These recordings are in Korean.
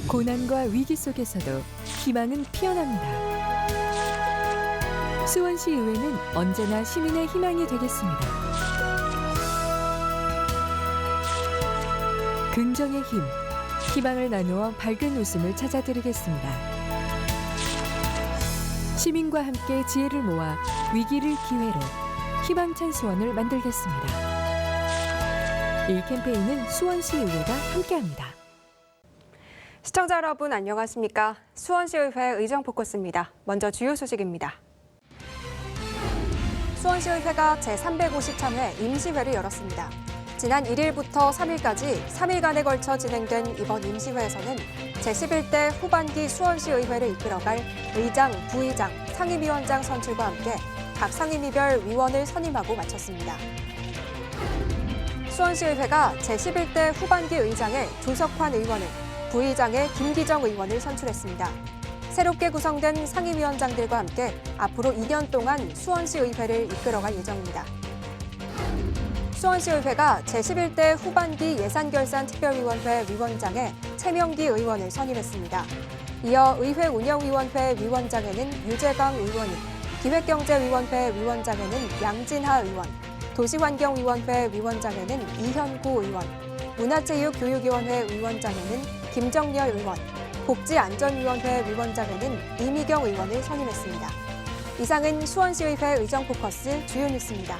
고난과 위기 속에서도 희망은 피어납니다. 수원시 의회는 언제나 시민의 희망이 되겠습니다. 긍정의 힘, 희망을 나누어 밝은 웃음을 찾아드리겠습니다. 시민과 함께 지혜를 모아 위기를 기회로 희망찬 수원을 만들겠습니다. 이 캠페인은 수원시 의회가 함께합니다. 시청자 여러분 안녕하십니까? 수원시의회 의정포커스입니다. 먼저 주요 소식입니다. 수원시의회가 제353회 임시회를 열었습니다. 지난 1일부터 3일까지 3일간에 걸쳐 진행된 이번 임시회에서는 제11대 후반기 수원시의회를 이끌어갈 의장, 부의장, 상임위원장 선출과 함께 각 상임위별 위원을 선임하고 마쳤습니다. 수원시의회가 제11대 후반기 의장에 조석환 의원을, 부의장에 김기정 의원을 선출했습니다. 새롭게 구성된 상임위원장들과 함께 앞으로 2년 동안 수원시의회를 이끌어갈 예정입니다. 수원시의회가 제11대 후반기 예산결산특별위원회 위원장에 최명기 의원을 선임했습니다. 이어 의회운영위원회 위원장에는 유재강 의원이, 기획경제위원회 위원장에는 양진하 의원, 도시환경위원회 위원장에는 이현구 의원, 문화체육교육위원회 위원장에는 김정렬 의원, 복지안전위원회 위원장에는 이미경 의원을 선임했습니다. 이상은 수원시의회 의정포커스 주요 뉴스입니다.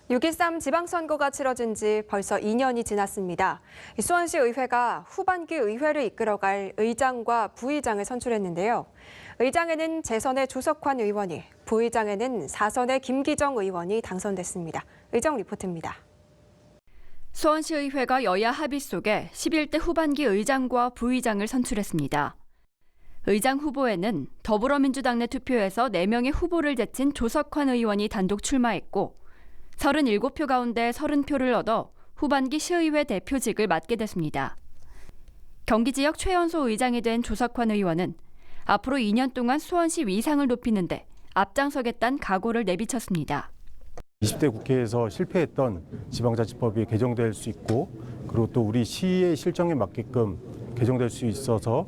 6.13 지방선거가 치러진 지 벌써 2년이 지났습니다. 수원시의회가 후반기 의회를 이끌어갈 의장과 부의장을 선출했는데요. 의장에는 재선의 조석환 의원이, 부의장에는 4선의 김기정 의원이 당선됐습니다. 의정 리포트입니다. 수원시의회가 여야 합의 속에 11대 후반기 의장과 부의장을 선출했습니다. 의장 후보에는 더불어민주당 내 투표에서 4명의 후보를 제친 조석환 의원이 단독 출마했고 37표 가운데 30표를 얻어 후반기 시의회 대표직을 맡게 됐습니다. 경기 지역 최연소 의장이 된 조석환 의원은 앞으로 2년 동안 수원시 위상을 높이는데 앞장서겠다는 각오를 내비쳤습니다. 20대 국회에서 실패했던 지방자치법이 개정될 수 있고 그리고 또 우리 시의 실정에 맞게끔 개정될 수 있어서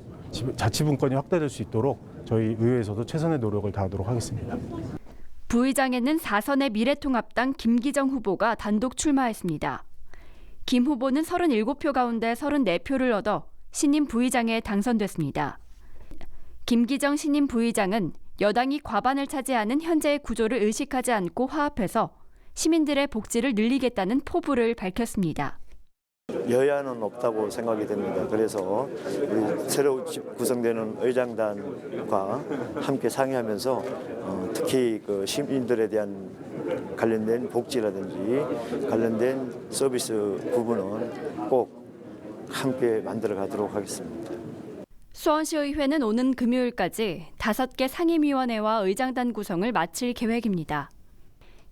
자치분권이 확대될 수 있도록 저희 의회에서도 최선의 노력을 다하도록 하겠습니다. 부의장에는 4선의 미래통합당 김기정 후보가 단독 출마했습니다. 김 후보는 37표 가운데 34표를 얻어 신임 부의장에 당선됐습니다. 김기정 신임 부의장은 여당이 과반을 차지하는 현재의 구조를 의식하지 않고 화합해서 시민들의 복지를 늘리겠다는 포부를 밝혔습니다. 여야는 없다고 생각이 됩니다. 그래서 우리 새로 구성되는 의장단과 함께 상의하면서 특히 그 시민들에 대한 관련된 복지라든지 관련된 서비스 부분은 꼭 함께 만들어 가도록 하겠습니다. 수원시의회는 오는 금요일까지 5개 상임위원회와 의장단 구성을 마칠 계획입니다.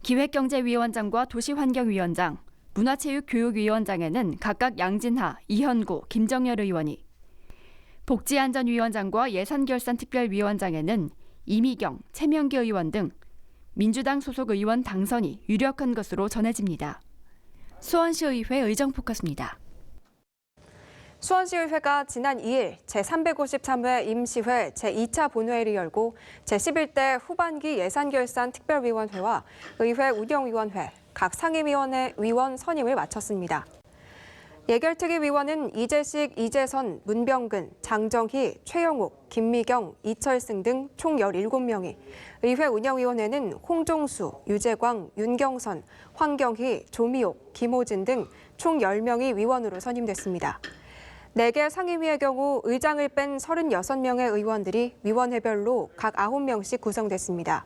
기획경제위원장과 도시환경위원장, 문화체육교육위원장에는 각각 양진하, 이현구, 김정렬 의원이, 복지안전위원장과 예산결산특별위원장에는 이미경, 최명기 의원 등 민주당 소속 의원 당선이 유력한 것으로 전해집니다. 수원시의회 의정포커스입니다. 수원시의회가 지난 2일 제353회 임시회 제2차 본회의를 열고 제11대 후반기 예산결산특별위원회와 의회운영위원회, 각 상임위원회 위원 선임을 마쳤습니다. 예결특위위원은 이재식, 이재선, 문병근, 장정희, 최영욱, 김미경, 이철승 등 총 17명이, 의회운영위원회는 홍종수, 유재광, 윤경선, 황경희, 조미옥, 김호진 등 총 10명이 위원으로 선임됐습니다. 4개 상임위의 경우 의장을 뺀 36명의 의원들이 위원회별로 각 9명씩 구성됐습니다.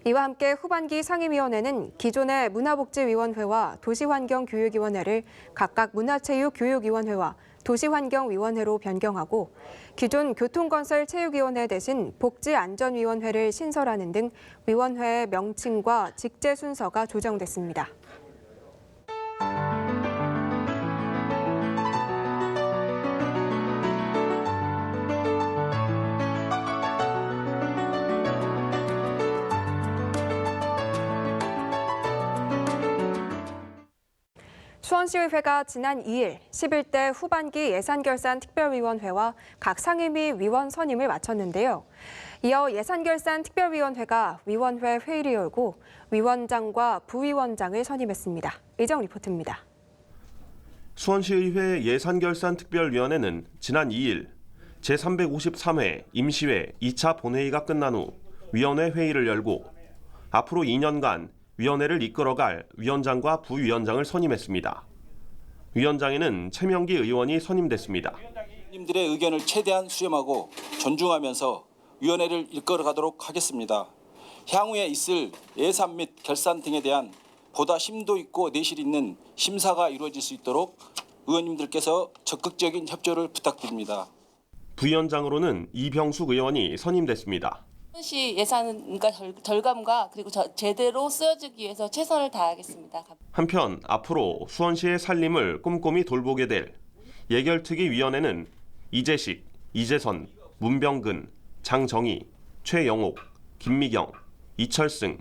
이와 함께 후반기 상임위원회는 기존의 문화복지위원회와 도시환경교육위원회를 각각 문화체육교육위원회와 도시환경위원회로 변경하고 기존 교통건설체육위원회 대신 복지안전위원회를 신설하는 등 위원회의 명칭과 직제 순서가 조정됐습니다. 수원시의회가 지난 2일 11대 후반기 예산결산특별위원회와 각 상임위 위원 선임을 마쳤는데요. 이어 예산결산특별위원회가 위원회 회의를 열고 위원장과 부위원장을 선임했습니다. 의정 리포트입니다. 수원시의회 예산결산특별위원회는 지난 2일 제353회 임시회 2차 본회의가 끝난 후 위원회 회의를 열고 앞으로 2년간 위원회를 이끌어갈 위원장과 부위원장을 선임했습니다. 위원장에는 최명기 의원이 선임됐습니다. 위원님들의 의견을 최대한 수렴하고 존중하면서 위원회를 이끌어가도록 하겠습니다. 향후에 있을 예산 및 결산 등에 대한 보다 심도 있고 내실 있는 심사가 이루어질 수 있도록 의원님들께서 적극적인 협조를 부탁드립니다. 부위원장으로는 이병숙 의원이 선임됐습니다. 수원시 예산과 절감과 그리고 제대로 쓰여지기 위해서 최선을 다하겠습니다. 한편 앞으로 수원시의 살림을 꼼꼼히 돌보게 될 예결특위위원회는 이재식, 이재선, 문병근, 장정희, 최영옥, 김미경, 이철승,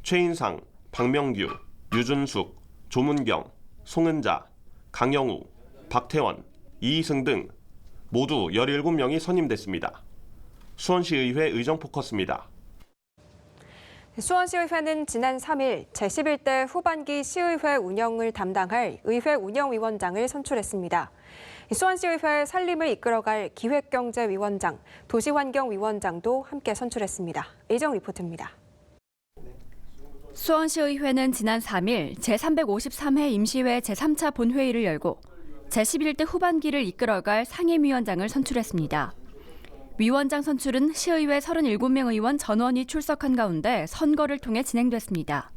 최인상, 박명규, 유준숙, 조문경, 송은자, 강영우, 박태원, 이희승 등 모두 17명이 선임됐습니다. 수원시의회 의정포커스입니다. 수원시의회는 지난 3일 제11대 후반기 시의회 운영을 담당할 의회 운영위원장을 선출했습니다. 수원시의회 살림을 이끌어갈 기획경제위원장, 도시환경위원장도 함께 선출했습니다. 의정 리포트입니다. 수원시의회는 지난 3일 제353회 임시회 제3차 본회의를 열고 제11대 후반기를 이끌어갈 상임위원장을 선출했습니다. 위원장 선출은 시의회 37명 의원 전원이 출석한 가운데 선거를 통해 진행됐습니다.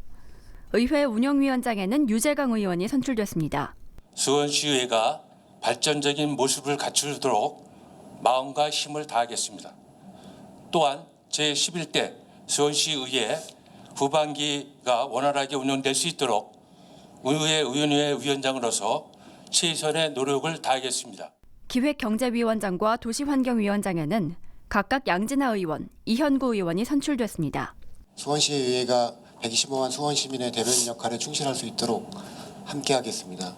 의회 운영위원장에는 유재강 의원이 선출됐습니다. 수원시의회가 발전적인 모습을 갖추도록 마음과 힘을 다하겠습니다. 또한 제11대 수원시의회 후반기가 원활하게 운영될 수 있도록 의회의원회 위원장으로서 최선의 노력을 다하겠습니다. 기획경제위원장과 도시환경위원장에는 각각 양진아 의원, 이현구 의원이 선출됐습니다. 수원시의회가 125만 수원시민의 대변인 역할에 충실할 수 있도록 함께하겠습니다.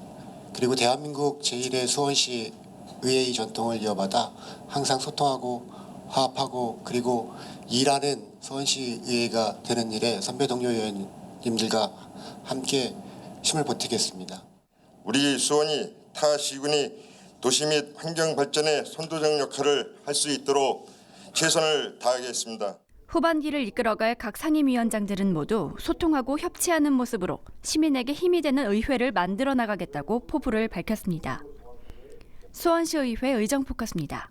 그리고 대한민국 제1회 수원시 의회의 전통을 이어받아 항상 소통하고 화합하고 그리고 일하는 수원시의회가 되는 일에 선배 동료 의원님들과 함께 힘을 보태겠습니다. 우리 수원이 타 시군이 도시 및 환경 발전의 선도적 역할을 할 수 있도록 최선을 다하겠습니다. 후반기를 이끌어갈 각 상임위원장들은 모두 소통하고 협치하는 모습으로 시민에게 힘이 되는 의회를 만들어 나가겠다고 포부를 밝혔습니다. 수원시의회 의정포커스입니다.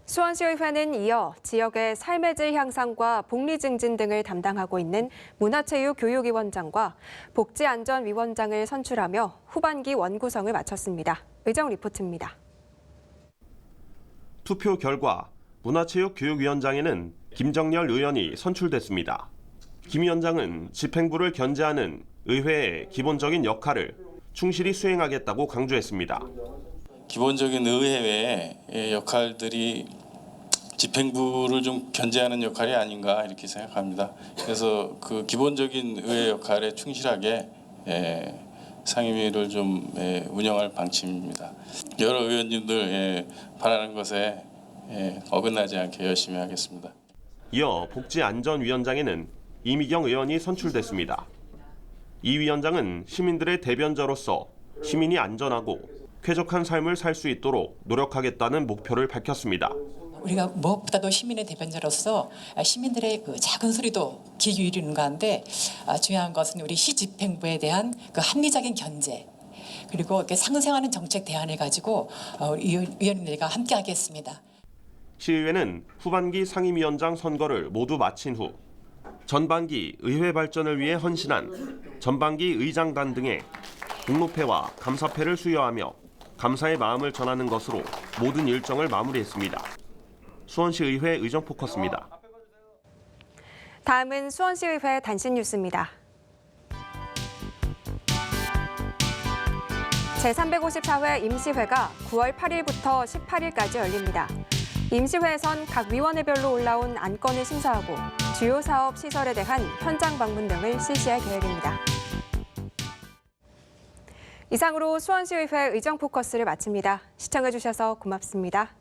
수원시의회는 이어 지역의 삶의 질 향상과 복리 증진 등을 담당하고 있는 문화체육교육위원장과 복지안전위원장을 선출하며 후반기 원구성을 마쳤습니다. 의정 리포트입니다. 투표 결과 문화체육교육위원장에는 김정열 의원이 선출됐습니다. 김 위원장은 집행부를 견제하는 의회의 기본적인 역할을 충실히 수행하겠다고 강조했습니다. 기본적인 의회의 역할들이 집행부를 좀 견제하는 역할이 아닌가 이렇게 생각합니다. 그래서 그 기본적인 의회 역할에 충실하게 상임위를 좀 운영할 방침입니다. 여러 의원님들 바라는 것에 어긋나지 않게 열심히 하겠습니다. 이어 복지안전위원장에는 이미경 의원이 선출됐습니다. 이 위원장은 시민들의 대변자로서 시민이 안전하고 쾌적한 삶을 살 수 있도록 노력하겠다는 목표를 밝혔습니다. 우리가 무엇보다도 시민의 대변자로서 시민들의 그 작은 소리도 귀 기울이는 가운데 중요한 것은 우리 시집행부에 대한 그 합리적인 견제 그리고 이렇게 상생하는 정책 대안을 가지고 위원님들과 함께하겠습니다. 시의회는 후반기 상임위원장 선거를 모두 마친 후 전반기 의회 발전을 위해 헌신한 전반기 의장단 등의 공로패와 감사패를 수여하며 감사의 마음을 전하는 것으로 모든 일정을 마무리했습니다. 수원시의회 의정포커스입니다. 다음은 수원시의회 단신 뉴스입니다. 제354회 임시회가 9월 8일부터 18일까지 열립니다. 임시회에선 각 위원회별로 올라온 안건을 심사하고 주요 사업 시설에 대한 현장 방문 등을 실시할 계획입니다. 이상으로 수원시의회 의정 포커스를 마칩니다. 시청해주셔서 고맙습니다.